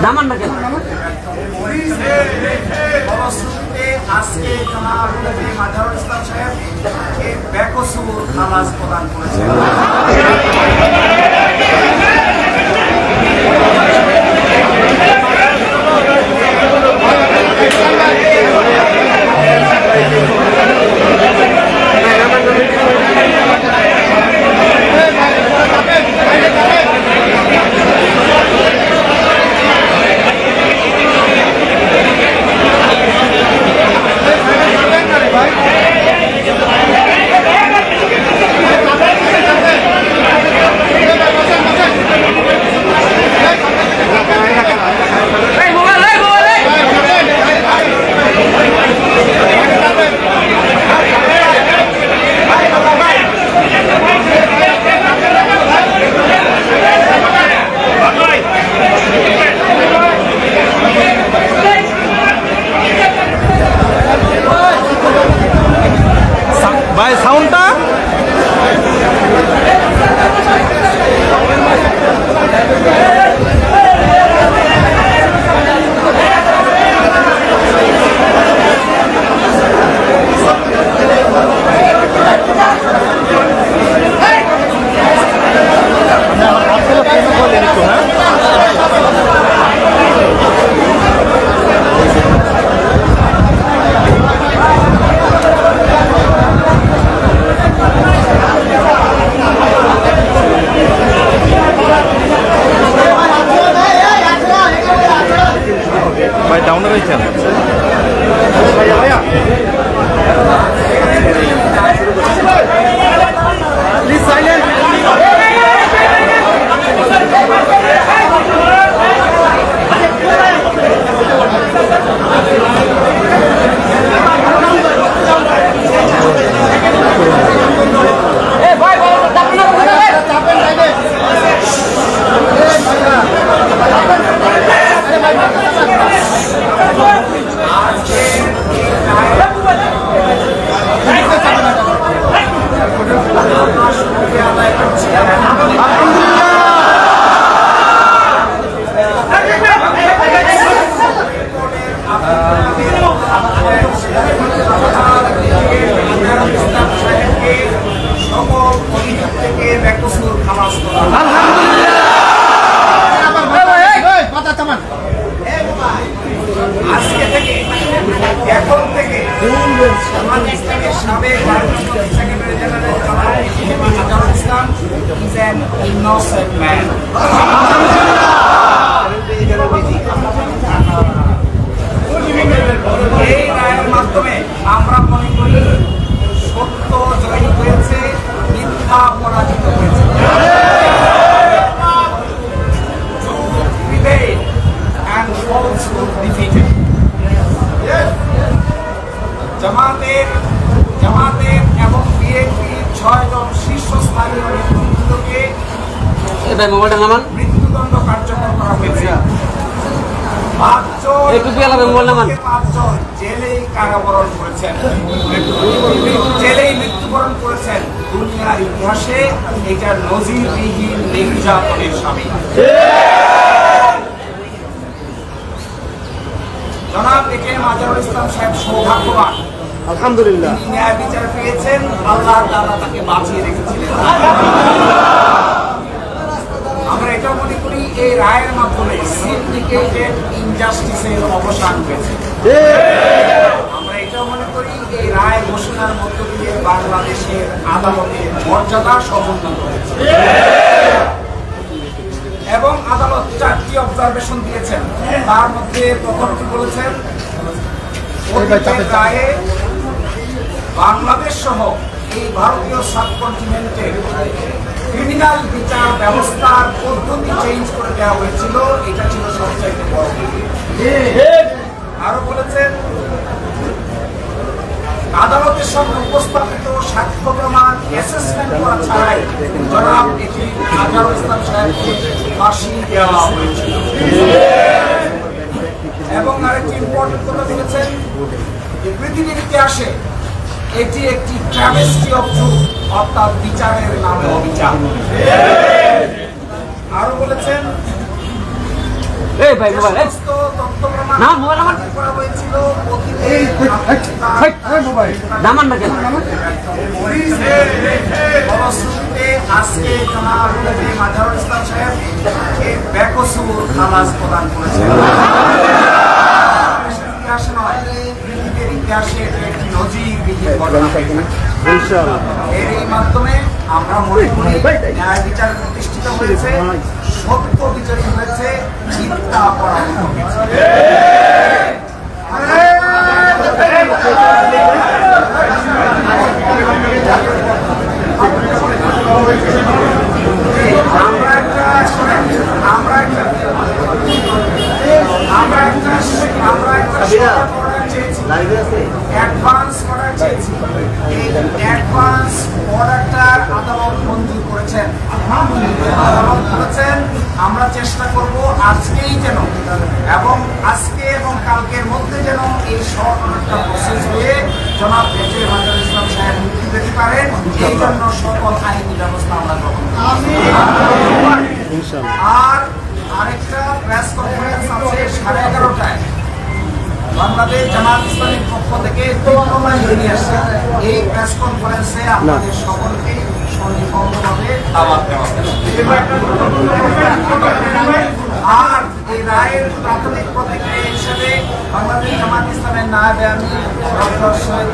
নামান না কেন? আজকে জনাব মাজারুল ইসলাম সাহেব বেকসুর খালাস প্রদান করেছেন। ভাই সাউন্ডটা ভাই ডাউনে রয়েছেন প্লিজ সাইলেন্ট। আজকে থেকে এখন থেকে সাবেক secretary general Mazharul Islam is an innocent man. এই রায়ের মাধ্যমে আমরা মনে করি সত্য জয়ী হয়েছে, মিথ্যা পরাজিত হয়েছে। জামাতের এবং বিএনপির 6 জন শীর্ষস্থানীয় নেতৃবৃন্দকে মৃত্যুদণ্ড কার্যকর করা হয়েছে। 5 জন জেলেই কারাবরণ করেছেন, জেলেই মৃত্যুবরণ করেছেন। দুনিয়ার ইতিহাসে এটা নজিরবিহীন নির্যাতনের সামিল। জনাব একে মাজারুল ইসলাম সাহেব সৌভাগ্যবান, আলহামদুলিল্লাহ। ন্যায় বিচার পেয়েছেন, আল্লাহ তাআলা তাকে বাঁচিয়ে রেখেছিলেন। আমরা এটা মনে করি এই রায়ের মাধ্যমে সিন্ডিকেটেড ইনজাস্টিসের অবসান হয়েছে। আমরা এটাও মনে করি এই রায় ঘোষণার মধ্য দিয়ে বাংলাদেশের আদালতের মর্যাদা সমুন্নত হয়েছে এবং আদালত 4টি অবজারভেশন দিয়েছেন। তার মধ্যে প্রথমটি বলেছেন রায়ে বাংলাদেশ সহ এই ভারতীয় সাবকন্টিনেন্টের ক্রিমিনাল বিচার ব্যবস্থার পদ্ধতি চেঞ্জ করে দেওয়া হয়েছিল, এটা ছিল সবচাইতে বড়। আরো বলেছেন আদালতের সামনে উপস্থাপিত সাক্ষ্য প্রমাণ অ্যাসেসমেন্ট করা ছাড়াই জনাব মাজারুল ইসলাম সাহেবকে ফাঁসি দেওয়া হয়েছিল। এবং আরেকটি ইম্পর্টেন্ট কথা বলেছেন যে পৃথিবীর ইতিহাসে এটি একটি ট্র্যাভেস্টি অফ ট্রুথ, অর্থাৎ বিচারের নামে অবিচার। আরো বলেছেন এই ভাই মোবাইল এই সমস্ত তথ্য প্রমাণ না, মোবাইল আমার। দাখিল করা হয়েছিল এই মোবাইল নামান না কেন ফলশ্রুতিতে আজকে জনাব মাজারুল ইসলাম সাহেব এই বেকসুর খালাস প্রদান করেছেন। বাংলাদেশের ইতিহাসে নয়, পৃথিবীর ইতিহাসে এটা একটি নজিরবিহীন ঘটনা হয়ে থাকে। এর মাধ্যমে আমরা মনে করি ন্যায় বিচার প্রতিষ্ঠিত হয়েছে, সত্য বিচারিত হয়েছে, মিথ্যা পরাজিত হয়েছে। অ্যাডভান্স অর্ডার চেয়েছি, এই অ্যাডভান্স অর্ডারটা আদালত মঞ্জুর করেছেন। আদালত বলেছেন আমরা চেষ্টা করব আজকেই যেন এবং আজকে এবং কালকের মধ্যে যেন এই শর্ট অর্ডারটা প্রসেস হয়ে জনাব বেজে মাজারুল ইসলাম সাহেব মুক্তি পেতে পারেন। এই জন্য সকল আইনি ব্যবস্থা আমরা গ্রহণ করব। আর আরেকটা প্রেস কনফারেন্স আছে 11:30টায় বাংলাদেশ জামাত ইসলামীর পক্ষ থেকে নিয়ে আসছে। এই প্রেস কনফারেন্সে আপনাদের সকলকে সন্নিবদ্ধভাবে দাওয়াত দেওয়া হবে। আর এই রায়ের প্রাথমিক প্রতিক্রিয়া হিসেবে বাংলাদেশ জামাত ইসলামের নায়েবে আমির ডক্টর